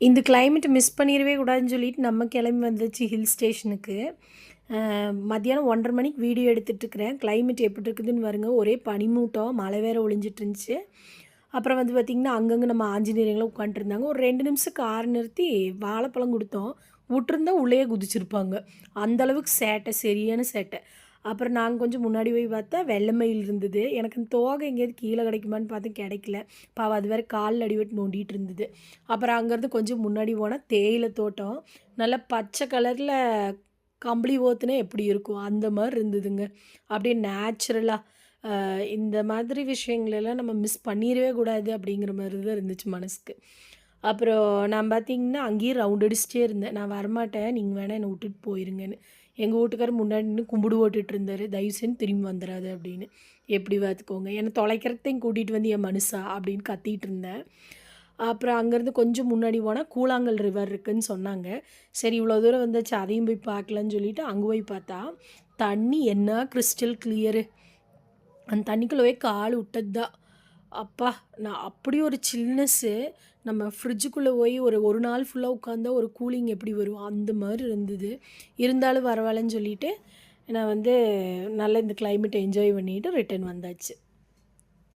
இந்த climate miss பண்ணிடவே கூடாதுன்னு சொல்லிட்டு நம்ம கிளம்பி வந்துச்சு ஹில் ஸ்டேஷனுக்கு. மத்தியானம் 1:30 மணிக்கு வீடியோ எடுத்துகிட்ருக்கிறேன். கிளைமேட் எப்படி இருக்குதுன்னு பாருங்க. ஒரே பனிமூட்டம், மழை வேறு ஒழிஞ்சிட்டு இருந்துச்சு. அப்புறம் வந்து பார்த்திங்கன்னா, அங்கங்கே நம்ம ஆஞ்சநேயர்கள்லாம் உட்காண்ட்ருந்தாங்க. ஒரு 2 நிமிஷம் கார் நிறுத்தி வாழைப்பழம் கொடுத்தோம். விட்டுருந்தா உள்ளேயே குதிச்சிருப்பாங்க. அந்தளவுக்கு சேட்டை, சரியான சேட்டை. அப்புறம் நாங்கள் கொஞ்சம் முன்னாடி போய் பார்த்தா வெள்ளை மயில் இருந்தது. எனக்கு அந்த தோகை எங்கேயாவது கீழே கிடைக்குமான்னு பார்த்தா கிடைக்கல. பாவம் அது வேறு காலில் அடிபட்டு நோண்டிகிட்டு இருந்தது. அப்புறம் அங்கேருந்து கொஞ்சம் முன்னாடி போனால் தேயிலை தோட்டம். நல்லா பச்சை கலரில் கம்பளி போத்துனா எப்படி இருக்கும் அந்த மாதிரி இருந்ததுங்க. அப்படியே நேச்சுரலாக இந்த மாதிரி விஷயங்களெல்லாம் நம்ம மிஸ் பண்ணிடவே கூடாது அப்படிங்கிற மாதிரி தான் இருந்துச்சு மனசுக்கு. அப்புறம் நான் பார்த்தீங்கன்னா அங்கேயே ரவுண்ட் அடிச்சுட்டே இருந்தேன். நான் வரமாட்டேன், நீங்கள் வேணால் என்னை விட்டுட்டு போயிருங்கன்னு. எங்கள் வீட்டுக்காரர் முன்னாடி நின்று கும்பிடு போட்டுட்டு இருந்தார், தயவு செஞ்சு திரும்பி வந்துடாது அப்படின்னு. எப்படி பார்த்துக்கோங்க, என்னை தொலைக்கிறதையும் கூட்டிகிட்டு வந்து என் மனுஷா அப்படின்னு கத்திகிட்டு இருந்தேன். அப்புறம் அங்கேருந்து கொஞ்சம் முன்னாடி போனால் கூழாங்கல் ரிவர் இருக்குதுன்னு சொன்னாங்க. சரி இவ்வளோ தூரம் வந்தாச்சு, அதையும் போய் பார்க்கலான்னு சொல்லிவிட்டு அங்கே போய் பார்த்தா தண்ணி என்ன கிறிஸ்டல் கிளியரு. அந்த தண்ணிக்குள்ளே போய் கால் விட்டது தான் அப்பா! நான் அப்படி ஒரு சில்னஸ்ஸு. நம்ம ஃப்ரிட்ஜுக்குள்ளே போய் ஒரு நாள் ஃபுல்லாக உட்காந்தா ஒரு கூலிங் எப்படி வரும், அந்த மாதிரி இருந்தது. இருந்தாலும் பரவாயில்லன்னு சொல்லிட்டு நான் வந்து நல்லா இந்த கிளைமேட்டை என்ஜாய் பண்ணிவிட்டு ரிட்டர்ன் வந்தாச்சு.